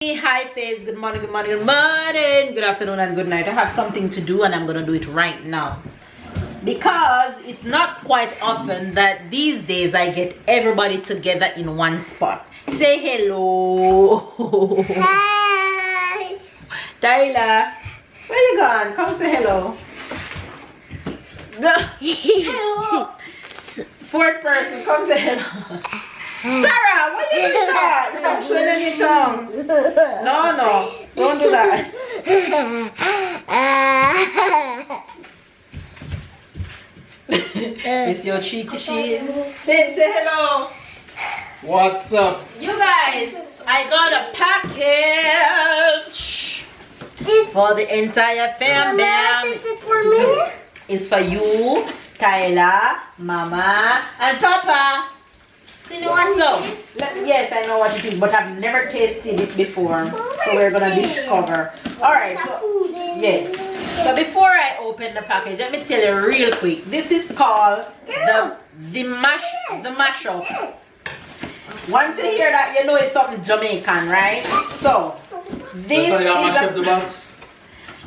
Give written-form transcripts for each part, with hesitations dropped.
Hi Faith, good morning, good morning, good morning, good afternoon and good night. I have something to do and I'm gonna do it right now because it's not quite often that these days I get everybody together in one spot. Say hello. Hi. Tyler, where you gone? Come say hello. Hello. Fourth person, come say hello. Sarah, what are you doing that? Stop swinging your tongue. No, don't do that. It's your cheeky cheese. Babe, say hello. What's up? You guys, I got a package for the entire family. Is it for me? It's for you, Kyla, Mama, and Papa. You know what So, it is? yes, I know what it is, but I've never tasted it before. So we're gonna discover. Alright, so yes. So before I open the package, let me tell you real quick. This is called the mashup. Once you hear that, you know it's something Jamaican, right? So this That's why you is mash up the box.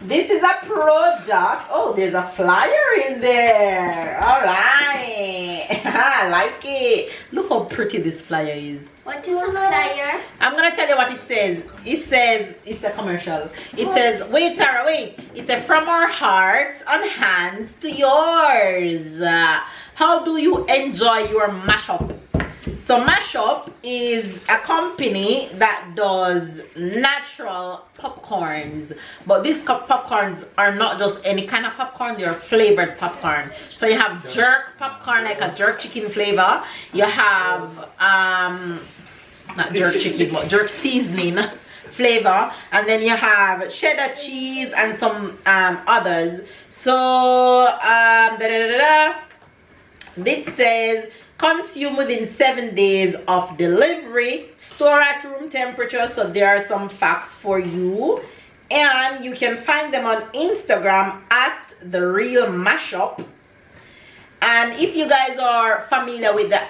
this is a product. Oh, there's a flyer in there. Alright. I like it. Look how pretty this flyer is. What is a flyer? I'm gonna tell you what it says. It says, it's a commercial. It says, wait Sarah, wait. It says, from our hearts and hands to yours. How do you enjoy your mashup? So Mashup is a company that does natural popcorns, but these popcorns are not just any kind of popcorn, they are flavored popcorn. So you have jerk popcorn, like a jerk chicken flavor. You have not jerk chicken, but jerk seasoning flavor, and then you have cheddar cheese and some others. So this says consume within 7 days of delivery, store at room temperature. So there are some facts for you, and you can find them on Instagram at The Real Mashup. And if you guys are familiar with the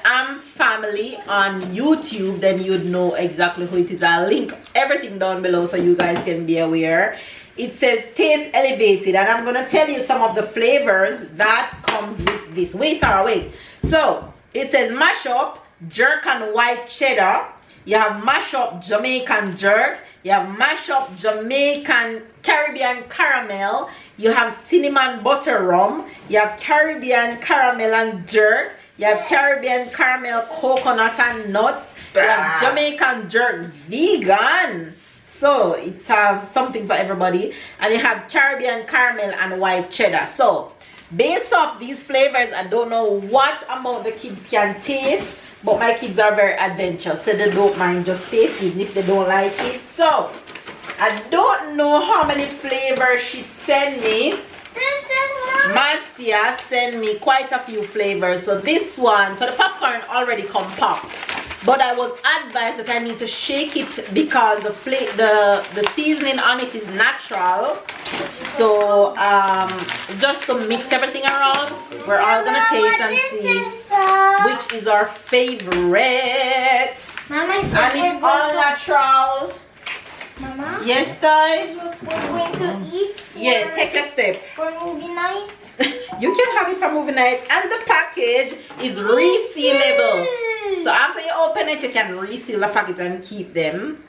family on YouTube, then you'd know exactly who it is. I'll link everything down below so you guys can be aware. It says taste elevated, and I'm gonna tell you some of the flavors that comes with this. Wait Sarah, wait. So it says mashup, jerk and white cheddar. You have mashup Jamaican jerk. You have mashup Jamaican Caribbean caramel. You have cinnamon butter rum. You have Caribbean caramel and jerk. You have Caribbean caramel coconut and nuts. You have Jamaican jerk vegan. So it's have something for everybody. And you have Caribbean caramel and white cheddar. So based off these flavors, I don't know what amount the kids can taste, but my kids are very adventurous, so they don't mind just tasting if they don't like it. So I don't know how many flavors she sent me. Marcia sent me quite a few flavors. So this one, so the popcorn already come popped, but I was advised that I need to shake it because the seasoning on it is natural. So just to mix everything around, we're all gonna taste and see which is our favorite. Mama, And it's all natural. Mama? Yes, Ty? We're going to eat Yeah, take a step. for movie night. You can have it for movie night, and the package is resealable. So after you open it, you can reseal the package and keep them.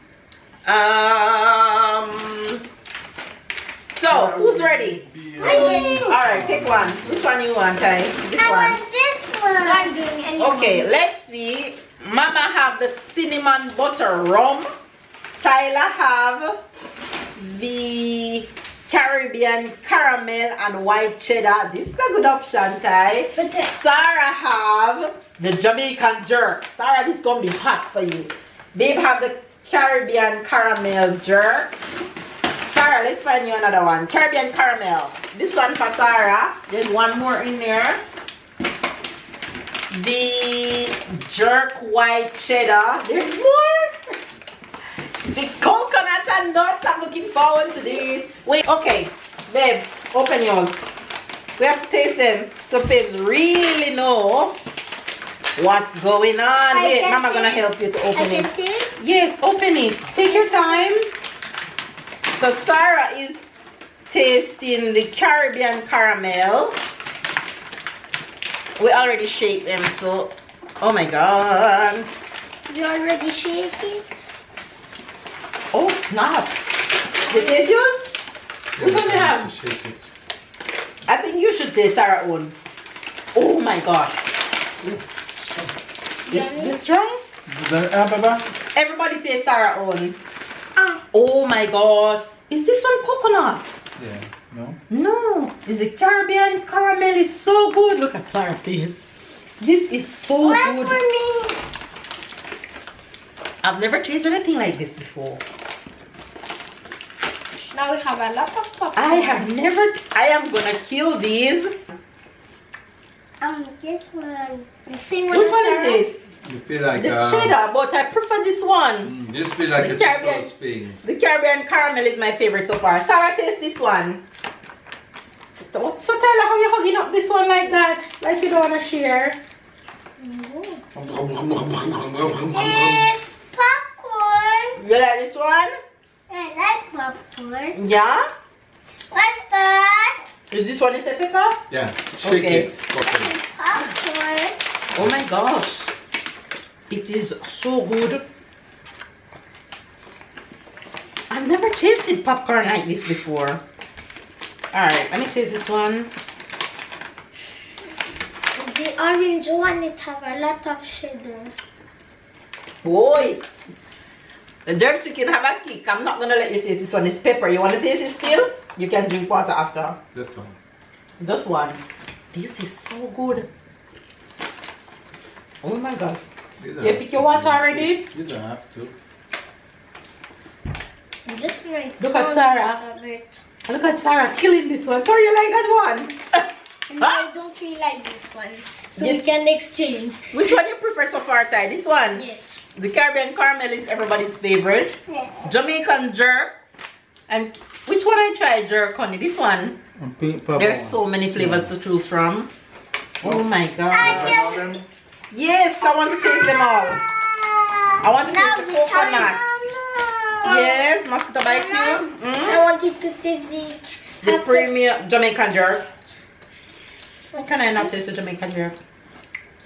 So who's ready? Alright, take one. Which one you want, Ty? This I one. want this one. I'm not doing any Okay, let's see. Mama have the cinnamon butter rum. Tyler have the Caribbean caramel and white cheddar. This is a good option, Ty. Sarah have the Jamaican jerk. Sarah, this is gonna be hot for you. Babe have the Caribbean caramel jerk. Sarah, let's find you another one. Caribbean caramel. This one for Sarah. There's one more in there. The jerk white cheddar. There's more. The coconut and nuts. I'm looking forward to this. Wait, okay, babe, open yours. We have to taste them so babes really know what's going on. Wait, Mama gonna help you to open it. Yes, open it. Take your time. So Sarah is tasting the Caribbean caramel. We already shake them, so oh my god. You already shake it? Oh snap. You taste yours? Which one do you have? Shake it. I think you should taste Sarah own. Oh my gosh. Is this strong? Everybody taste Sarah own. Oh my gosh. Is this one coconut? Yeah. No? No. Is the Caribbean caramel is so good. Look at Sarah's face. This is so One good. for me. I've never tasted anything like this before. Now we have a lot of popcorn. I am gonna kill these. This one. The same one. Which as one Sarah? is this? You feel like The cheddar, but I prefer this one. this feel like The it's Caribbean- those things. The Caribbean caramel is my favorite so far. Sarah, taste this one. So Tyler, how you hugging up this one like that? Like you don't wanna share? It's popcorn. You like this one? I like popcorn. Yeah? What's that? Is this one is a pepper? Yeah. Shake Okay. it properly. Popcorn. Oh my gosh. It is so good. I've never tasted popcorn like this before. Alright, let me taste this one. The orange one, it have a lot of sugar. Boy. The jerk chicken have a kick. I'm not gonna let you taste this one. It's pepper. You wanna taste it still? You can drink water after. This one. Just one. This is so good. Oh my god. You don't You have pick to your water do it. already? You don't have to. Just right. Look at Sarah. Look at Sarah killing this one. Sorry, you like that one? And I don't really like this one. So Yeah. we can exchange. Which one you prefer so far, Ty? This one? Yes. The Caribbean caramel is everybody's favorite. Yeah. Jamaican jerk. And which one I tried jerk, honey? This one. And pink pepper. There's so many flavors to choose from. Oh my god. Them. Yes, I want to taste them all. I want to taste the coconut. Yes, mosquito bite too. I wanted to taste The premium Jamaican jerk. Why can I not taste the Jamaican jerk?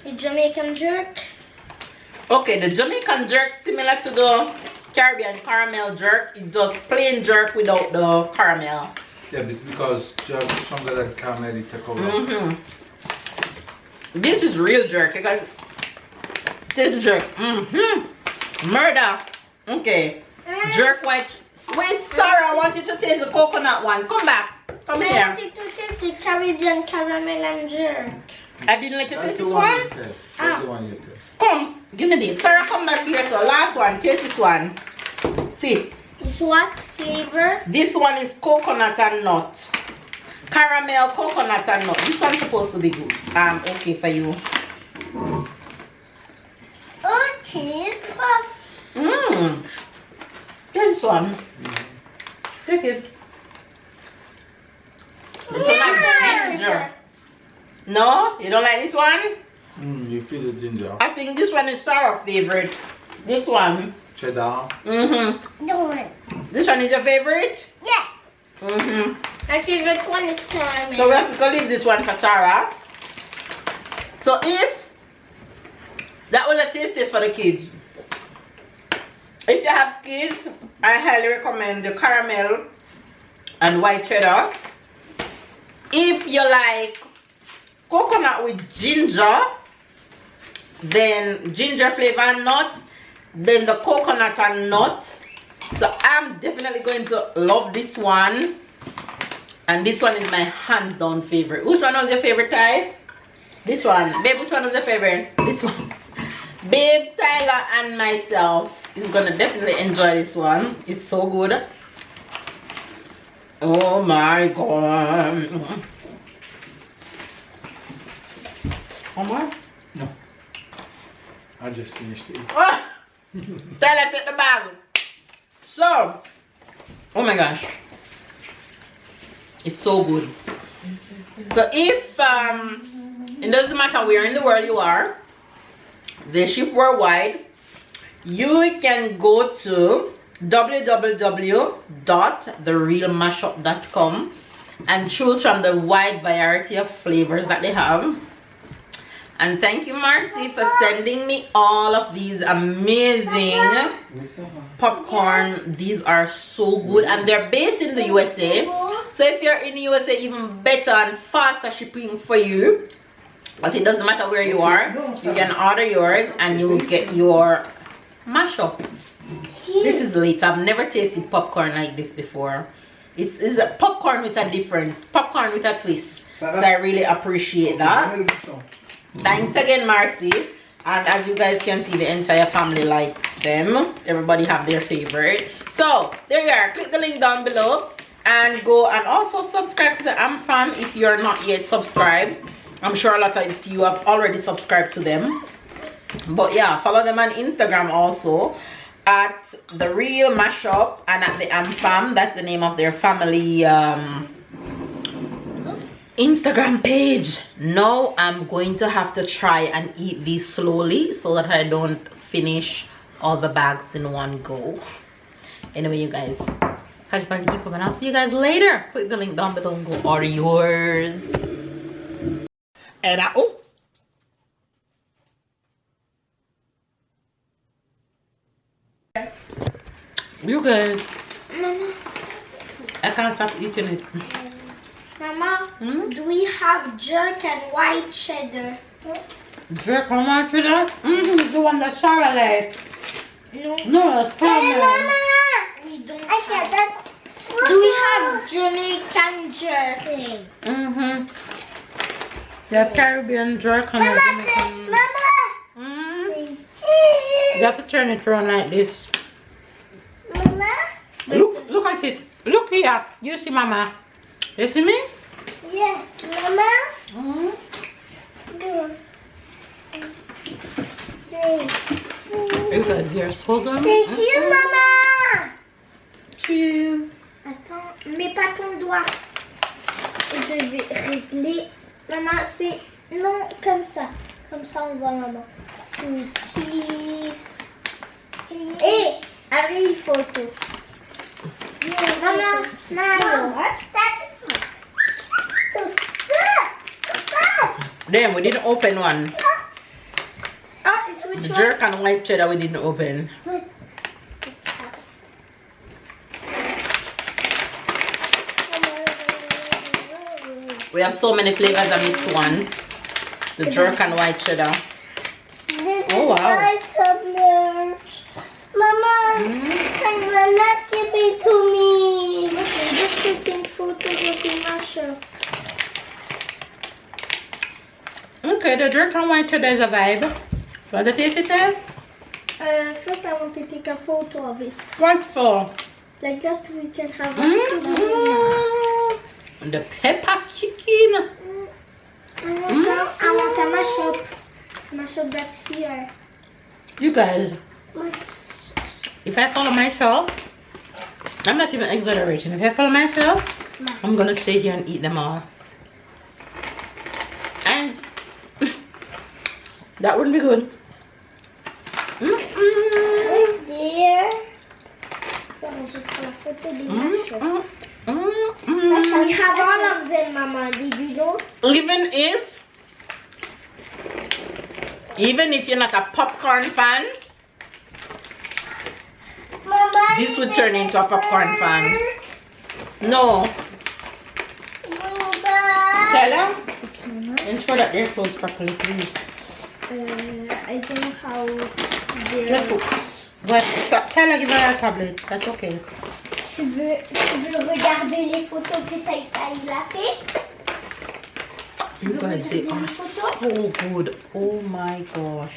the Jamaican jerk. Okay, the Jamaican jerk similar to the Caribbean caramel jerk. It's just plain jerk without the caramel. Yeah, because jerk stronger than caramel, it take over. This is real jerk. You got this jerk. Murder. Okay. Jerk white. Wait, Sarah, I want you to taste the coconut one. Come back. Come I here. wanted to taste the Caribbean caramel and jerk. I didn't let you That's taste the this one one. you taste. That's the one you taste. Come, give me this. Sarah, come back here. So last one. Taste this one. See, It's what flavor? this one is coconut and nut. Caramel, coconut and nut. This one's supposed to be good. Okay for you. Oh, cheese puff. This one. Take it. This one has ginger. No? You don't like this one? You feel the ginger. I think this one is Sarah's favorite. This one. Cheddar. The one. This one is your favorite? Yeah. My favorite one is caramel. So we have to leave this one for Sarah. So if that was a taste test for the kids. If you have kids, I highly recommend the caramel and white cheddar. If you like coconut with ginger, then ginger flavor and nut, then the coconut and nut. So I'm definitely going to love this one. And this one is my hands down favorite. Which one was your favorite, Ty? This one. Babe, which one was your favorite? This one. Babe, Tyler, and myself is gonna definitely enjoy this one. It's so good. Oh my god. One more? No. I just finished it. Ah! Tyler, take the bag. So, oh my gosh. It's so good. So if it doesn't matter where in the world you are, they ship worldwide. you can go to www.therealmashup.com and choose from the wide variety of flavors that they have. And thank you, Marcy, for sending me all of these amazing popcorn. These are so good, and they're based in the USA. So if you're in the USA, even better and faster shipping for you. But it doesn't matter where you are, you can order yours and you will get your mashup. This is lit. I've never tasted popcorn like this before. It's a popcorn with a difference, popcorn with a twist. So I really appreciate that. Thanks again, Marcy. And as you guys can see, the entire family likes them. Everybody have their favorite. So there you are. Click the link down below and go and also subscribe to the Fam if you're not yet subscribed. I'm sure a lot of you have already subscribed to them. But yeah, follow them on Instagram also at The Real Mashup and at the Fam. That's the name of their family Instagram page. Now I'm going to have to try and eat these slowly so that I don't finish all the bags in one go. Anyway, you guys, catch up on the keep up and I'll see you guys later. Click the link down below and go order yours. And you guys, Mama, I can't stop eating it. Mama, do we have jerk and white cheddar? Jerk and white cheddar? It's the one that Sarah likes. No. No, that's caramel. We don't have. Do we have Jamaican jerk? The Caribbean jerk and Jamaican. You have to turn it around like this. Mama? Look at it. Look here. You see Mama? You see me? Yeah. Mama? You guys, you're so good. Thank you, Mama. Cheers. Attends, mets pas ton doigt. Et je vais régler. Maman, c'est... Non, comme ça. Comme ça, on voit maman. C'est cheese. Et arrive photo. Maman, smile. Damn, we didn't open one. Oh, it's which The one? jerk and white cheddar we didn't open. We have so many flavors. I missed one. The jerk and white cheddar. Oh wow. Mama, can you not give it to me? Okay, just taking photos of the mashup. Okay, the jerk and white cheddar is a vibe. Want to taste it then? First I want to take a photo of it. What for? Like that we can have a souvenir. The pepper chicken. I want a mashup. Mashup that's here. You guys, if I follow myself, I'm not even exaggerating. If I follow myself, I'm gonna stay here and eat them all. And that wouldn't be good. Dear. So I should take a photo of the mashup. We have all of them, Mama. Did you know? Even if you're not a popcorn fan, Mama, this would turn into a popcorn fan. No. Tell them. Ensure that they're closed properly, please. I don't know how they're... Just tell her give her a tablet. That's okay. Tu veux regarder les photos que il a fait? You guys, they are so good. Oh my gosh.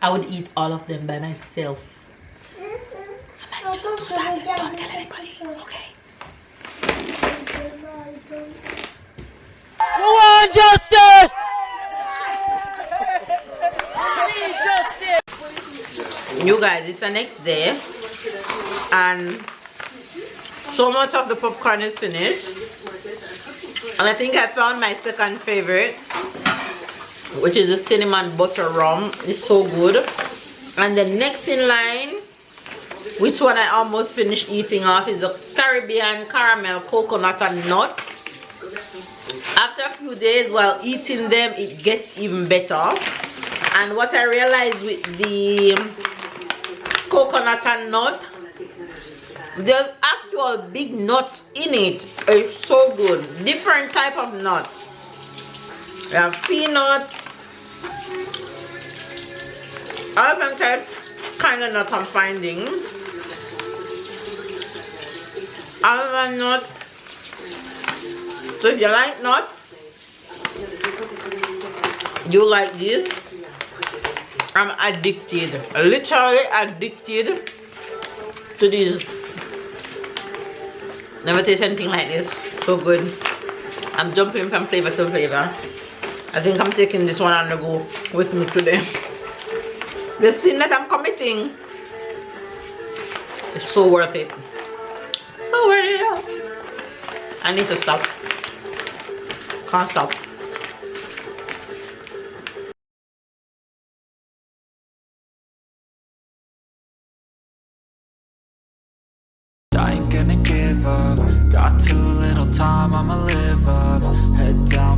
I would eat all of them by myself. I might just do that. Don't tell anybody. Okay. who want justice? I need justice. You guys, it's the next day and so much of the popcorn is finished. And I think I found my second favorite, which is the cinnamon butter rum. It's so good. And the next in line, which one I almost finished eating off, is the Caribbean caramel coconut and nut. After a few days while eating them, it gets even better. And what I realized with the coconut and nut, there's actual big nuts in it. It's so good. Different type of nuts. We have peanut, all different types kind of nut I'm finding. Almond nut. So if you like nut, you like this. I'm addicted, literally addicted to these. Never taste anything like this. So good. I'm jumping from flavor to flavor. I think I'm taking this one on the go with me today. The sin that I'm committing is so worth it. So worth it. I need to stop. Can't stop. I ain't gonna give up. Got too little time, I'ma live up. Head down.